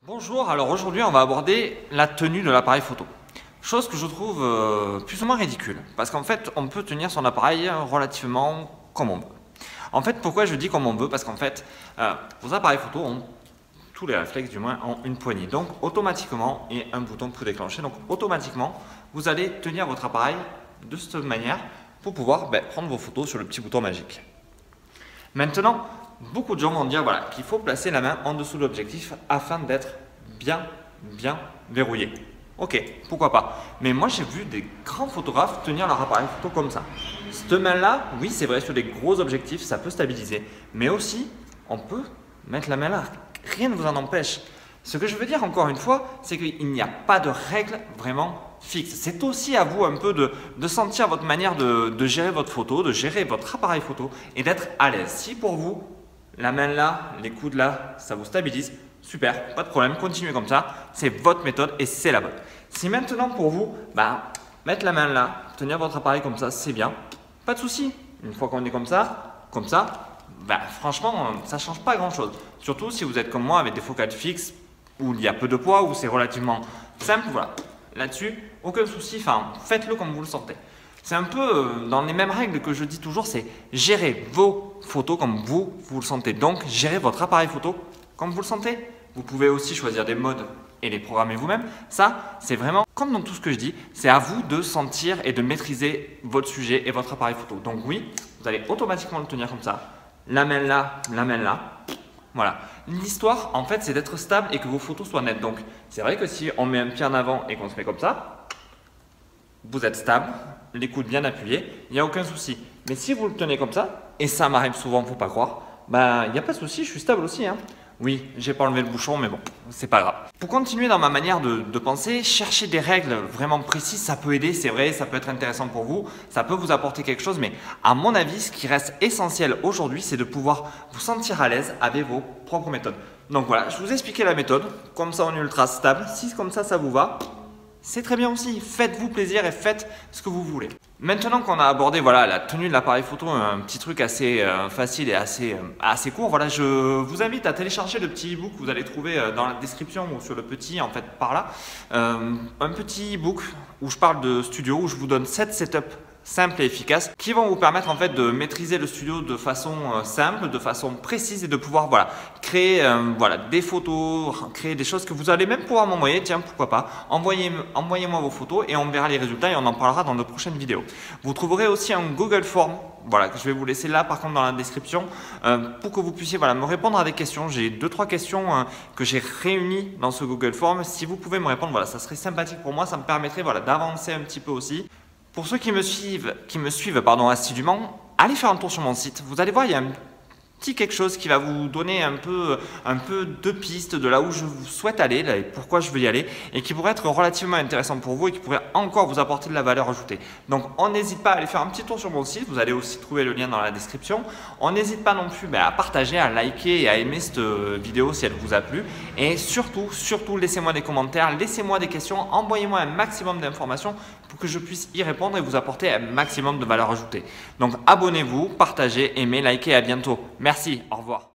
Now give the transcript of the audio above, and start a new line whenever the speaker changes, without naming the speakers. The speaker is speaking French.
Bonjour, alors aujourd'hui on va aborder la tenue de l'appareil photo. Chose que je trouve plus ou moins ridicule, parce qu'en fait on peut tenir son appareil relativement comme on veut. En fait pourquoi je dis comme on veut? Parce qu'en fait vos appareils photo ont, tous les réflexes du moins, ont une poignée. Donc automatiquement, et un bouton pour déclencher, donc automatiquement vous allez tenir votre appareil de cette manière pour pouvoir prendre vos photos sur le petit bouton magique. Maintenant, beaucoup de gens vont dire voilà, qu'il faut placer la main en dessous de l'objectif afin d'être bien verrouillé. Ok, pourquoi pas. Mais moi j'ai vu des grands photographes tenir leur appareil photo comme ça. Cette main-là, oui c'est vrai, sur des gros objectifs, ça peut stabiliser. Mais aussi, on peut mettre la main là. Rien ne vous en empêche. Ce que je veux dire encore une fois, c'est qu'il n'y a pas de règle vraiment fixe. C'est aussi à vous un peu de sentir votre manière de gérer votre photo, de gérer votre appareil photo et d'être à l'aise. Si pour vous, la main là, les coudes là, ça vous stabilise, super, pas de problème, continuez comme ça. C'est votre méthode et c'est la bonne. Si maintenant pour vous, mettre la main là, tenir votre appareil comme ça, c'est bien, pas de souci. Une fois qu'on est comme ça, franchement, ça ne change pas grand chose. Surtout si vous êtes comme moi avec des focales fixes, où il y a peu de poids, où c'est relativement simple, voilà. Là-dessus, aucun souci, faites-le comme vous le sentez. C'est un peu dans les mêmes règles que je dis toujours, c'est gérer vos photos comme vous le sentez. Donc, gérez votre appareil photo comme vous le sentez. Vous pouvez aussi choisir des modes et les programmer vous-même. Ça, c'est vraiment, comme dans tout ce que je dis, c'est à vous de sentir et de maîtriser votre sujet et votre appareil photo. Donc oui, vous allez automatiquement le tenir comme ça. La main là, la main là. Voilà. L'histoire, en fait, c'est d'être stable et que vos photos soient nettes. Donc, c'est vrai que si on met un pied en avant et qu'on se met comme ça, vous êtes stable, les coudes bien appuyés, il n'y a aucun souci. Mais si vous le tenez comme ça, et ça m'arrive souvent, il ne faut pas croire, il n'y a pas de souci, je suis stable aussi. Oui, j'ai pas enlevé le bouchon, mais bon, c'est pas grave. Pour continuer dans ma manière de penser, chercher des règles vraiment précises, ça peut aider, c'est vrai, ça peut être intéressant pour vous, ça peut vous apporter quelque chose, mais à mon avis, ce qui reste essentiel aujourd'hui, c'est de pouvoir vous sentir à l'aise avec vos propres méthodes. Donc voilà, je vous ai expliqué la méthode, comme ça on est ultra stable. Si comme ça vous va, c'est très bien aussi. Faites-vous plaisir et faites ce que vous voulez. Maintenant qu'on a abordé la tenue de l'appareil photo, un petit truc assez facile et assez court, je vous invite à télécharger le petit e-book que vous allez trouver dans la description ou sur le petit, en fait, par là. Un petit e-book où je parle de studio, où je vous donne 7 setups simples et efficaces qui vont vous permettre en fait de maîtriser le studio de façon simple, de façon précise et de pouvoir créer des photos, créer des choses que vous allez même pouvoir m'envoyer. Tiens, pourquoi pas, envoyez-moi vos photos et on verra les résultats et on en parlera dans de prochaines vidéos. Vous trouverez aussi un Google Form que je vais vous laisser là par contre dans la description pour que vous puissiez me répondre à des questions. J'ai 2-3 questions que j'ai réunies dans ce Google Form. Si vous pouvez me répondre, ça serait sympathique pour moi, ça me permettrait d'avancer un petit peu aussi. Pour ceux qui me suivent assidûment, allez faire un tour sur mon site. Vous allez voir, il y a un petit quelque chose qui va vous donner un peu de pistes de là où je souhaite aller et pourquoi je veux y aller et qui pourrait être relativement intéressant pour vous et qui pourrait encore vous apporter de la valeur ajoutée. Donc on n'hésite pas à aller faire un petit tour sur mon site, vous allez aussi trouver le lien dans la description. On n'hésite pas non plus à partager, à liker et à aimer cette vidéo si elle vous a plu et surtout laissez-moi des commentaires, laissez-moi des questions, envoyez-moi un maximum d'informations pour que je puisse y répondre et vous apporter un maximum de valeur ajoutée. Donc abonnez-vous, partagez, aimez, likez et à bientôt. Merci, au revoir.